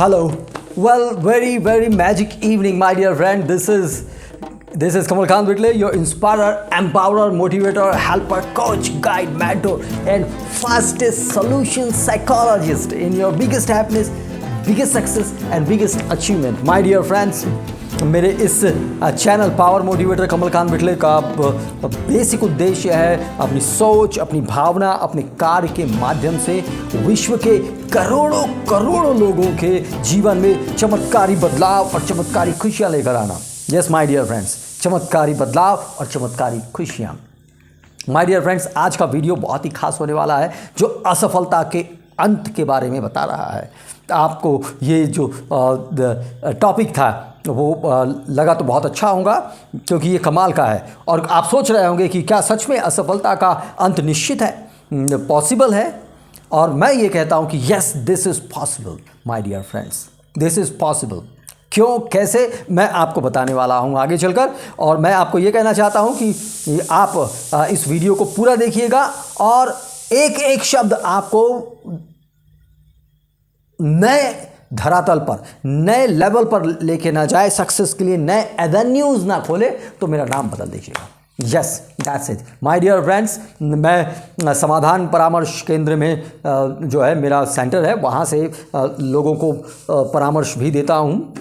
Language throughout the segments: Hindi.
Hello. Well, very magic evening, my dear friend. This is Kamal Khan Whitley, your inspirer, empowerer, motivator, helper, coach, guide, mentor, and fastest solution psychologist in your biggest happiness, biggest success, and biggest achievement. My dear friends, मेरे इस चैनल पावर मोटिवेटर कमल खान विटले का बेसिक उद्देश्य है अपनी सोच, अपनी भावना, अपने कार्य के माध्यम से विश्व के करोड़ों लोगों के जीवन में चमत्कारी बदलाव और चमत्कारी खुशियां लेकर आना। यस माय डियर फ्रेंड्स, चमत्कारी बदलाव और चमत्कारी खुशियां। माय डियर फ्रेंड्स, आज का वीडियो बहुत ही खास होने वाला है, जो असफलता के अंत के बारे में बता रहा है। आपको ये जो टॉपिक था वो लगा तो बहुत अच्छा होगा, क्योंकि ये कमाल का है। और आप सोच रहे होंगे कि क्या सच में असफलता का अंत निश्चित है, पॉसिबल है? और मैं ये कहता हूँ कि yes, this is possible my dear friends, this is possible. क्यों, कैसे, मैं आपको बताने वाला हूँ आगे चलकर। और मैं आपको ये कहना चाहता हूँ कि आप इस वीडियो को पूरा देखिएगा और एक एक शब्द आपको नए धरातल पर, नए लेवल पर लेके ना जाए, सक्सेस के लिए नए एवेन्यूज़ ना खोले, तो मेरा नाम बदल दीजिएगा। Yes, that's it my dear friends. मैं समाधान परामर्श केंद्र में जो है मेरा सेंटर है, वहाँ से लोगों को परामर्श भी देता हूँ,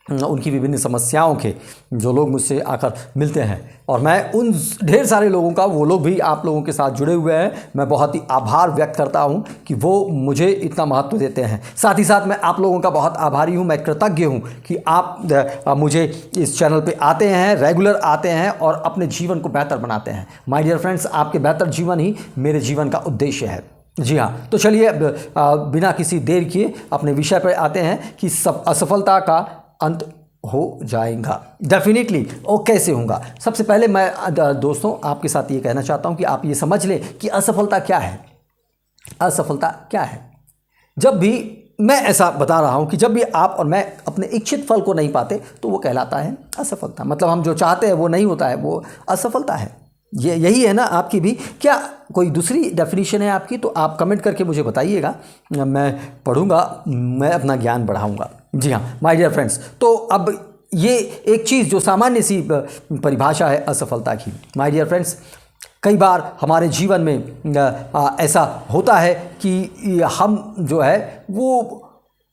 उनकी विभिन्न समस्याओं के, जो लोग मुझसे आकर मिलते हैं। और मैं उन ढेर सारे लोगों का, वो लोग भी आप लोगों के साथ जुड़े हुए हैं, मैं बहुत ही आभार व्यक्त करता हूं कि वो मुझे इतना महत्व देते हैं। साथ ही साथ मैं आप लोगों का बहुत आभारी हूं, मैं कृतज्ञ हूं कि आप मुझे इस चैनल पे आते हैं, रेगुलर आते हैं और अपने जीवन को बेहतर बनाते हैं। माय डियर फ्रेंड्स, आपके बेहतर जीवन ही मेरे जीवन का उद्देश्य है। जी हाँ, तो चलिए बिना किसी देर किए अपने विषय पर आते हैं कि असफलता का अंत हो जाएगा डेफिनेटली। और कैसे होगा? सबसे पहले मैं दोस्तों आपके साथ ये कहना चाहता हूँ कि आप ये समझ लें कि असफलता क्या है। असफलता क्या है? जब भी मैं ऐसा बता रहा हूँ कि जब भी आप और मैं अपने इच्छित फल को नहीं पाते, तो वो कहलाता है असफलता। मतलब हम जो चाहते हैं वो नहीं होता है, वो असफलता है। ये यही है ना आपकी भी? क्या कोई दूसरी डेफिनेशन है आपकी? तो आप कमेंट करके मुझे बताइएगा, मैं पढ़ूंगा, मैं अपना ज्ञान बढ़ाऊंगा। जी हाँ माय डियर फ्रेंड्स, तो अब ये एक चीज़ जो सामान्य सी परिभाषा है असफलता की। माय डियर फ्रेंड्स, कई बार हमारे जीवन में ऐसा होता है कि हम जो है वो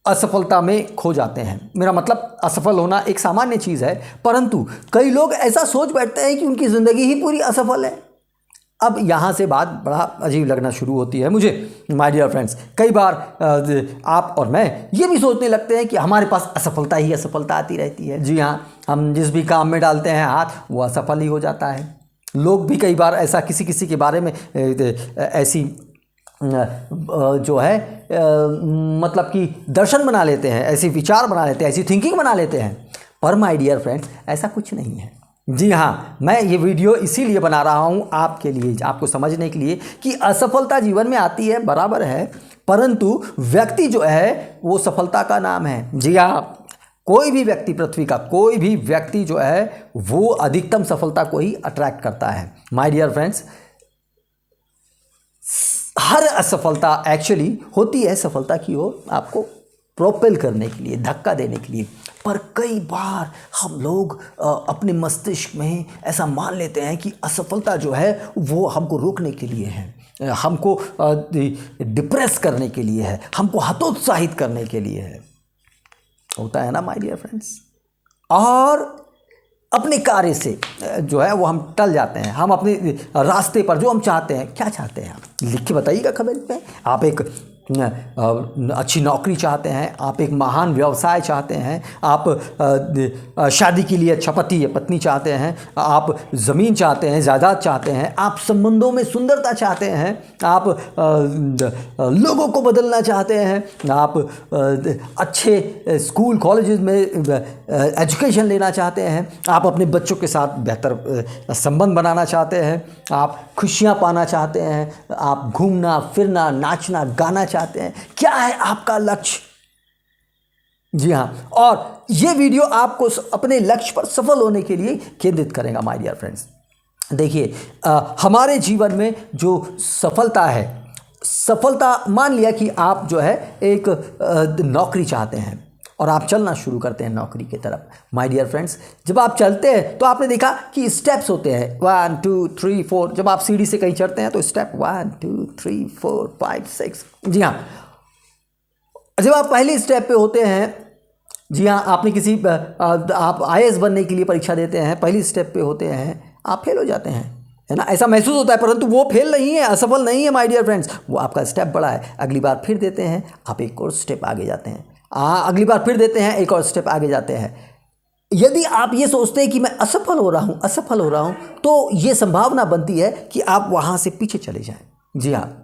असफलता में खो जाते हैं। मेरा मतलब असफल होना एक सामान्य चीज़ है, परंतु कई लोग ऐसा सोच बैठते हैं कि उनकी ज़िंदगी ही पूरी असफल है। अब यहाँ से बात बड़ा अजीब लगना शुरू होती है मुझे। माय डियर फ्रेंड्स, कई बार आप और मैं ये भी सोचने लगते हैं कि हमारे पास असफलता ही असफलता आती रहती है। जी हाँ, हम जिस भी काम में डालते हैं हाथ, वो असफल ही हो जाता है। लोग भी कई बार ऐसा किसी के बारे में ऐसी जो है मतलब कि दर्शन बना लेते हैं, ऐसे विचार बना लेते हैं, ऐसी थिंकिंग बना लेते हैं। पर माय डियर फ्रेंड्स, ऐसा कुछ नहीं है। जी हाँ, मैं ये वीडियो इसीलिए बना रहा हूँ आपके लिए, आपको समझने के लिए कि असफलता जीवन में आती है, बराबर है, परंतु व्यक्ति जो है वो सफलता का नाम है। जी हाँ, कोई भी व्यक्ति, पृथ्वी का कोई भी व्यक्ति जो है वो अधिकतम सफलता को ही अट्रैक्ट करता है। माय डियर फ्रेंड्स, हर असफलता एक्चुअली होती है सफलता की ओर आपको प्रोपेल करने के लिए, धक्का देने के लिए। पर कई बार हम लोग अपने मस्तिष्क में ऐसा मान लेते हैं कि असफलता जो है वो हमको रोकने के लिए है, हमको डिप्रेस करने के लिए है, हमको हतोत्साहित करने के लिए है। होता है ना माय डियर फ्रेंड्स? और अपने कार्य से जो है वो हम टल जाते हैं, हम अपने रास्ते पर जो हम चाहते हैं, क्या चाहते हैं आप लिख के बताइएगा कमेंट में। आप एक अच्छी नौकरी चाहते हैं, आप एक महान व्यवसाय चाहते हैं, आप शादी के लिए अच्छा पति या पत्नी चाहते हैं, आप ज़मीन चाहते हैं, जायदाद चाहते हैं, आप संबंधों में सुंदरता चाहते हैं, आप लोगों को बदलना चाहते हैं, आप अच्छे स्कूल कॉलेजेस में एजुकेशन लेना चाहते हैं, आप अपने बच्चों के साथ बेहतर संबंध बनाना चाहते हैं, आप खुशियाँ पाना चाहते हैं, आप घूमना फिरना, नाचना गाना चाहते हैं। क्या है आपका लक्ष्य? जी हाँ, और ये वीडियो आपको अपने लक्ष्य पर सफल होने के लिए केंद्रित करेगा माय डियर फ्रेंड्स। देखिए, हमारे जीवन में जो सफलता है, सफलता मान लिया कि आप जो है एक नौकरी चाहते हैं, और आप चलना शुरू करते हैं नौकरी की तरफ। माय डियर फ्रेंड्स, जब आप चलते हैं तो आपने देखा कि स्टेप्स होते हैं 1 2 3 4। जब आप सीढ़ी से कहीं चढ़ते हैं तो स्टेप 1 2 3 4 5 6। जी हाँ, जब आप पहले स्टेप पे होते हैं, जी हाँ, आपने किसी आप IAS बनने के लिए परीक्षा देते हैं, पहली स्टेप पे होते हैं, आप फेल हो जाते हैं, है ना, ऐसा महसूस होता है, परंतु वो फेल नहीं है, असफल नहीं है माय डियर फ्रेंड्स, वो आपका स्टेप बढ़ा है। अगली बार फिर देते हैं, आप एक और स्टेप आगे जाते हैं, अगली बार फिर देते हैं, एक और स्टेप आगे जाते हैं। यदि आप ये सोचते हैं कि मैं असफल हो रहा हूँ, तो ये संभावना बनती है कि आप वहाँ से पीछे चले जाएं। जी हाँ,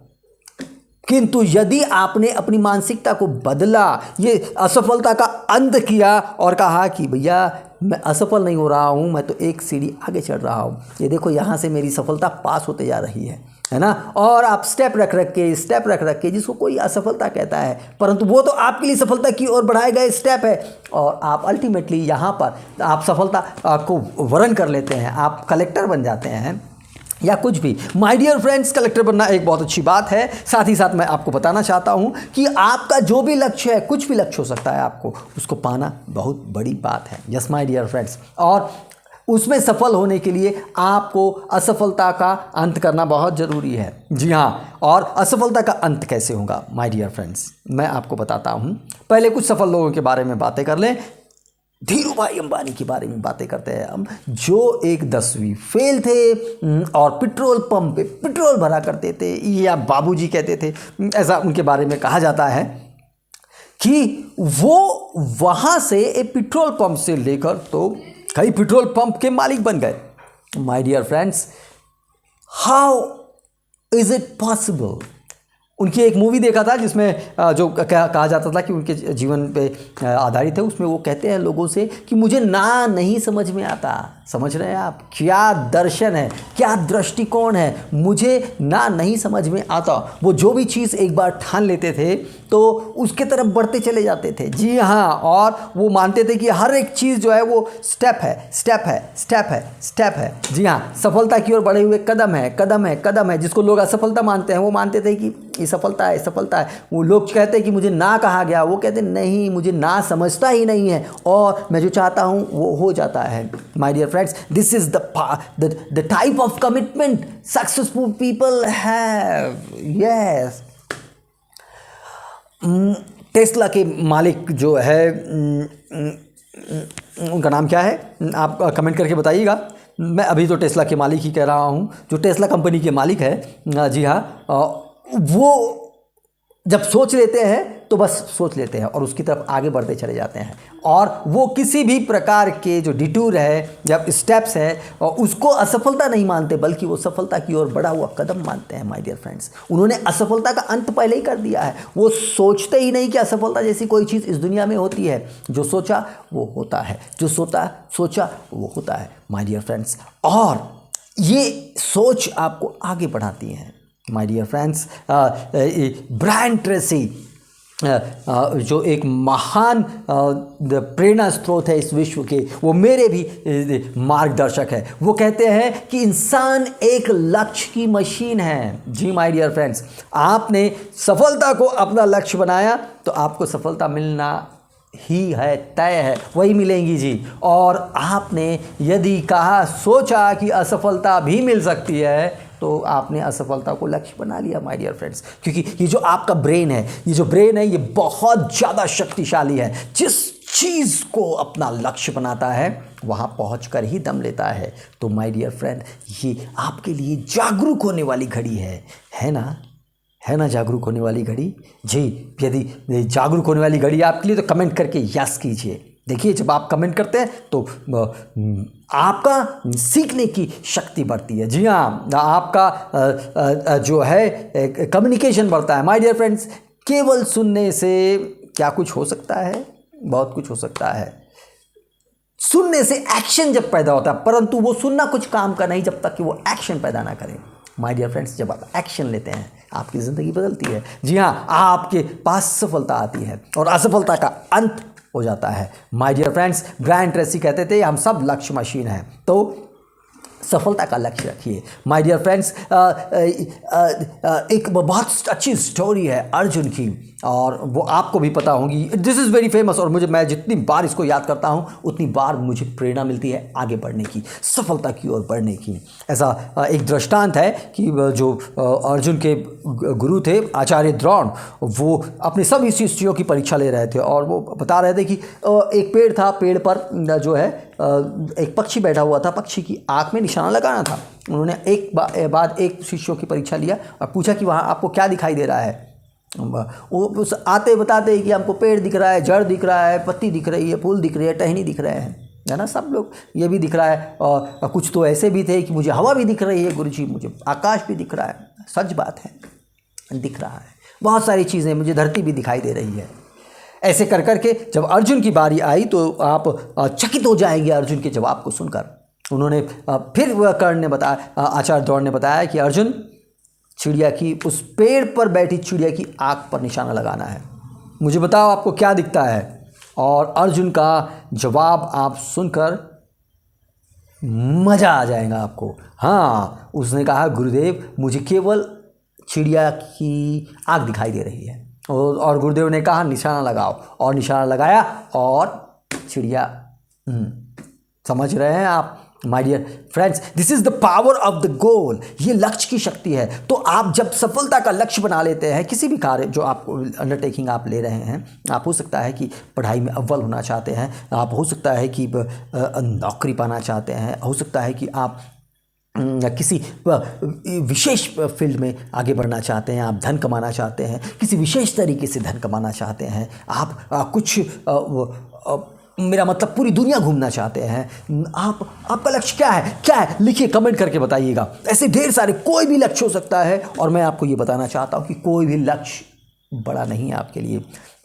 किंतु यदि आपने अपनी मानसिकता को बदला, ये असफलता का अंत किया और कहा कि भैया मैं असफल नहीं हो रहा हूँ, मैं तो एक सीढ़ी आगे चढ़ रहा हूँ, ये देखो यहाँ से मेरी सफलता पास होते जा रही है ना। और आप स्टेप रख के, जिसको कोई असफलता कहता है, परंतु वो तो आपके लिए सफलता की ओर बढ़ाए गए स्टेप है, और आप अल्टीमेटली यहाँ पर आप सफलता को वर्ण कर लेते हैं, आप कलेक्टर बन जाते हैं या कुछ भी। माय डियर फ्रेंड्स, कलेक्टर बनना एक बहुत अच्छी बात है। साथ ही साथ मैं आपको बताना चाहता हूं कि आपका जो भी लक्ष्य है, कुछ भी लक्ष्य हो सकता है, आपको उसको पाना बहुत बड़ी बात है। यस माय डियर फ्रेंड्स, और उसमें सफल होने के लिए आपको असफलता का अंत करना बहुत ज़रूरी है। जी हाँ, और असफलता का अंत कैसे होगा माय डियर फ्रेंड्स, मैं आपको बताता हूँ। पहले कुछ सफल लोगों के बारे में बातें कर लें। धीरूभाई अंबानी के बारे में बातें करते हैं हम, जो एक 10वीं फेल थे और पेट्रोल पंप पे पेट्रोल भरा करते थे, या बाबूजी कहते थे, ऐसा उनके बारे में कहा जाता है कि वो वहाँ से एक पेट्रोल पंप से लेकर तो कई पेट्रोल पंप के मालिक बन गए। My dear friends, how is it possible. उनकी एक मूवी देखा था जिसमें जो कहा जाता था कि उनके जीवन पे आधारित है, उसमें वो कहते हैं लोगों से कि मुझे ना नहीं समझ में आता। समझ रहे हैं आप, क्या दर्शन है, क्या दृष्टिकोण है, मुझे ना नहीं समझ में आता। वो जो भी चीज़ एक बार ठान लेते थे तो उसके तरफ बढ़ते चले जाते थे। जी हाँ, और वो मानते थे कि हर एक चीज़ जो है वो स्टेप है। जी हाँ, सफलता की ओर बढ़े हुए कदम है। जिसको लोग असफलता मानते हैं, वो मानते थे कि ये सफलता है। वो लोग कहते हैं कि मुझे ना कहा गया, वो कहते नहीं, मुझे ना समझता ही नहीं है, और मैं जो चाहता हूँ वो हो जाता है। My dear friends, this is the type of commitment successful people have. Yes, Tesla के मालिक जो है, उनका नाम क्या है, आप कमेंट करके बताइएगा। मैं अभी तो टेस्ला के मालिक ही कह रहा हूँ, जो टेस्ला कंपनी के मालिक है। जी हाँ, वो जब सोच लेते हैं तो बस सोच लेते हैं और उसकी तरफ आगे बढ़ते चले जाते हैं, और वो किसी भी प्रकार के जो डिटूर है, जब स्टेप्स है, और उसको असफलता नहीं मानते, बल्कि वो सफलता की ओर बढ़ा हुआ कदम मानते हैं। माय डियर फ्रेंड्स, उन्होंने असफलता का अंत पहले ही कर दिया है। वो सोचते ही नहीं कि असफलता जैसी कोई चीज़ इस दुनिया में होती है। जो सोचा वो होता है, जो सोचा वो होता है माय डियर फ्रेंड्स, और ये सोच आपको आगे बढ़ाती है। My dear friends, Brian Tracy जो एक महान प्रेरणा स्रोत है इस विश्व के, वो मेरे भी मार्गदर्शक है। वो कहते हैं कि इंसान एक लक्ष्य की मशीन है। जी माय डियर फ्रेंड्स, आपने सफलता को अपना लक्ष्य बनाया तो आपको सफलता मिलना ही है, तय है, वही मिलेंगी जी। और आपने यदि सोचा कि असफलता भी मिल सकती है, तो आपने असफलता को लक्ष्य बना लिया माय डियर फ्रेंड्स। क्योंकि ये जो आपका ब्रेन है, ये बहुत ज़्यादा शक्तिशाली है। जिस चीज़ को अपना लक्ष्य बनाता है वहाँ पहुँचकर ही दम लेता है। तो माय डियर फ्रेंड, ये आपके लिए जागरूक होने वाली घड़ी है ना जागरूक होने वाली घड़ी जी। यदि जागरूक होने वाली घड़ी आपके लिए, तो कमेंट करके यस कीजिए। देखिए, जब आप कमेंट करते हैं तो आपका सीखने की शक्ति बढ़ती है। जी हाँ, आपका जो है कम्युनिकेशन बढ़ता है। माय डियर फ्रेंड्स, केवल सुनने से क्या कुछ हो सकता है? बहुत कुछ हो सकता है। सुनने से एक्शन जब पैदा होता है, परंतु वो सुनना कुछ काम का नहीं जब तक कि वो एक्शन पैदा ना करे। माय डियर फ्रेंड्स, जब आप एक्शन लेते हैं आपकी ज़िंदगी बदलती है। जी हाँ, आपके पास सफलता आती है और असफलता का अंत हो जाता है। My dear friends, Brian Tracy कहते थे हम सब लक्ष्य मशीन हैं, तो सफलता का लक्ष्य रखिए। माय डियर फ्रेंड्स, एक बहुत अच्छी स्टोरी है अर्जुन की। और वो आपको भी पता होगी। दिस इज़ वेरी फेमस और मैं जितनी बार इसको याद करता हूँ उतनी बार मुझे प्रेरणा मिलती है आगे बढ़ने की, सफलता की ओर बढ़ने की। ऐसा एक दृष्टांत है कि जो अर्जुन के गुरु थे आचार्य द्रोण, वो अपने सभी शिष्यों की परीक्षा ले रहे थे और वो बता रहे थे कि एक पेड़ था, पेड़ पर जो है एक पक्षी बैठा हुआ था, पक्षी की आँख में निशाना लगाना था। उन्होंने बाद एक शिष्यों की परीक्षा लिया और पूछा कि वहाँ आपको क्या दिखाई दे रहा है। वो उस आते बताते कि हमको पेड़ दिख रहा है, जड़ दिख रहा है, पत्ती दिख रही है, फूल दिख रही है, टहनी दिख रहे हैं, है ना। सब लोग ये भी दिख रहा है और कुछ तो ऐसे भी थे कि मुझे हवा भी दिख रही है गुरुजी, मुझे आकाश भी दिख रहा है। सच बात है, दिख रहा है बहुत सारी चीज़ें, मुझे धरती भी दिखाई दे रही है। ऐसे कर करके जब अर्जुन की बारी आई तो आप चकित हो जाएंगे अर्जुन के जवाब को सुनकर। उन्होंने फिर कर्ण ने बताया, आचार्य द्रोण ने बताया कि अर्जुन, चिड़िया की, उस पेड़ पर बैठी चिड़िया की आँख पर निशाना लगाना है, मुझे बताओ आपको क्या दिखता है। और अर्जुन का जवाब आप सुनकर मज़ा आ जाएगा आपको। हाँ, उसने कहा गुरुदेव मुझे केवल चिड़िया की आँख दिखाई दे रही है। और गुरुदेव ने कहा निशाना लगाओ, और निशाना लगाया और चिड़िया समझ रहे हैं आप my dear friends, this is the power of the goal. ये लक्ष्य की शक्ति है। तो आप जब सफलता का लक्ष्य बना लेते हैं, किसी भी कार्य जो आपको अंडरटेकिंग आप ले रहे हैं, आप हो सकता है कि पढ़ाई में अव्वल होना चाहते हैं, आप हो सकता है कि नौकरी पाना चाहते हैं, हो सकता है कि आप किसी विशेष फील्ड में आगे बढ़ना चाहते हैं, आप धन कमाना चाहते हैं, किसी विशेष तरीके से धन कमाना चाहते हैं, आप कुछ मेरा मतलब पूरी दुनिया घूमना चाहते हैं। आपका लक्ष्य क्या है, क्या है, लिखिए, कमेंट करके बताइएगा। ऐसे ढेर सारे कोई भी लक्ष्य हो सकता है और मैं आपको ये बताना चाहता हूँ कि कोई भी लक्ष्य बड़ा नहीं है आपके लिए।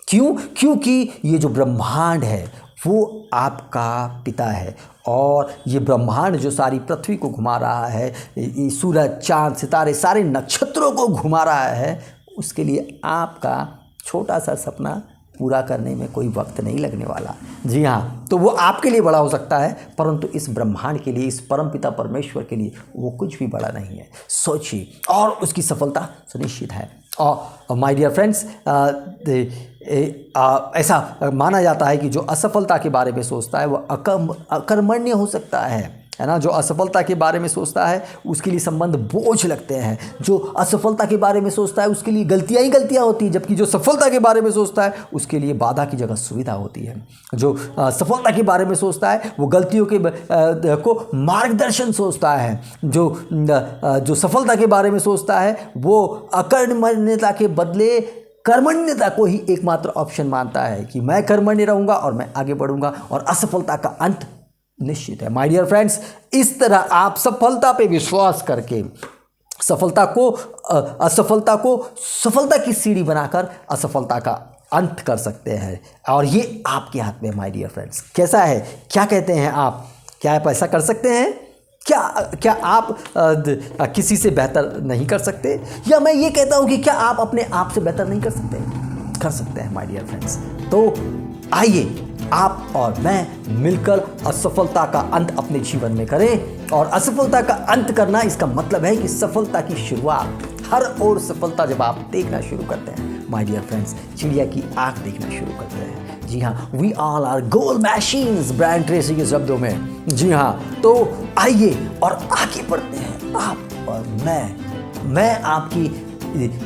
क्यों? क्योंकि ये जो ब्रह्मांड है वो आपका पिता है और ये ब्रह्मांड जो सारी पृथ्वी को घुमा रहा है, ये सूरज, चांद, सितारे, सारे नक्षत्रों को घुमा रहा है, उसके लिए आपका छोटा सा सपना पूरा करने में कोई वक्त नहीं लगने वाला। जी हाँ, तो वो आपके लिए बड़ा हो सकता है, परंतु इस ब्रह्मांड के लिए, इस परमपिता परमेश्वर के लिए वो कुछ भी बड़ा नहीं है। सोचिए, और उसकी सफलता सुनिश्चित है। और माय डियर फ्रेंड्स, ऐसा माना जाता है कि जो असफलता के बारे में सोचता है वो अकर्मण्य हो सकता है ना। जो असफलता के बारे में सोचता है उसके लिए संबंध बोझ लगते हैं। जो असफलता के बारे में सोचता है उसके लिए गलतियां ही गलतियां होती हैं, जबकि जो सफलता के बारे में सोचता है उसके लिए बाधा की जगह सुविधा होती है। जो सफलता के बारे में सोचता है वो गलतियों के को मार्गदर्शन सोचता है। जो सफलता के बारे में सोचता है वो अकर्मण्यता के बदले कर्मण्यता को ही एकमात्र ऑप्शन मानता है कि मैं कर्मण्य रहूँगा और मैं आगे बढ़ूँगा और असफलता का अंत निश्चित है। माय डियर फ्रेंड्स, इस तरह आप सफलता पे विश्वास करके असफलता को सफलता की सीढ़ी बनाकर असफलता का अंत कर सकते हैं और ये आपके हाथ में। माय डियर फ्रेंड्स, कैसा है, क्या कहते हैं आप, क्या आप ऐसा कर सकते हैं? क्या आप किसी से बेहतर नहीं कर सकते? या मैं ये कहता हूँ कि क्या आप अपने आप से बेहतर नहीं कर सकते? कर सकते हैं माय डियर फ्रेंड्स। तो आइए आप और मैं मिलकर असफलता का अंत अपने जीवन में करें। और असफलता का अंत करना, इसका मतलब है कि सफलता की शुरुआत, हर ओर सफलता जब आप देखना शुरू करते हैं माय डियर फ्रेंड्स, चिड़िया की आंख देखना शुरू करते हैं। जी हाँ, we all are goal machines, Brian Tracy के शब्दों में। जी हाँ, तो आइए और आगे बढ़ते हैं आप और मैं आपकी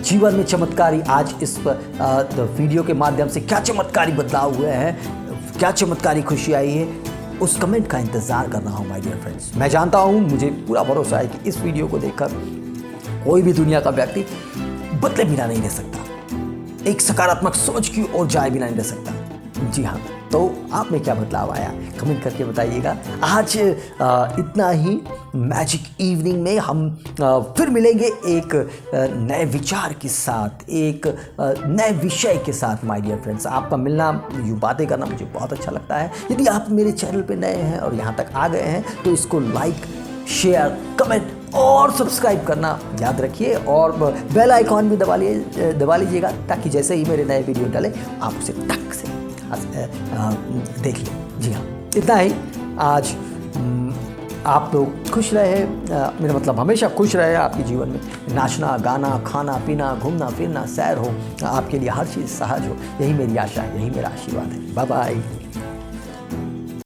जीवन में चमत्कारी, आज इस वीडियो के माध्यम से क्या चमत्कारी बदलाव हुए हैं, क्या चमत्कारी खुशी आई है, उस कमेंट का इंतज़ार कर रहा हूँ माय डियर फ्रेंड्स। मैं जानता हूँ, मुझे पूरा भरोसा है कि इस वीडियो को देखकर कोई भी दुनिया का व्यक्ति बदले बिना नहीं रह सकता, एक सकारात्मक सोच की ओर जाए बिना नहीं रह सकता। जी हाँ, तो आप में क्या बदलाव आया, कमेंट करके बताइएगा। आज इतना ही। मैजिक इवनिंग में हम फिर मिलेंगे एक नए विचार के साथ, एक नए विषय के साथ। माय डियर फ्रेंड्स, आपका मिलना, यूँ बातें करना मुझे बहुत अच्छा लगता है। यदि आप मेरे चैनल पे नए हैं और यहाँ तक आ गए हैं तो इसको लाइक, शेयर, कमेंट और सब्सक्राइब करना याद रखिए और बेल आइकॉन भी दबा लीजिएगा, ताकि जैसे ही मेरे नए वीडियो डालें आप उसे टक से देख लें। जी हाँ, इतना ही आज। आप लोग खुश रहे, मेरा मतलब हमेशा खुश रहे आपके जीवन में, नाचना गाना खाना पीना घूमना फिरना सैर हो, आपके लिए हर चीज़ सहज हो, यही मेरी आशा है, यही मेरा आशीर्वाद है। Bye bye.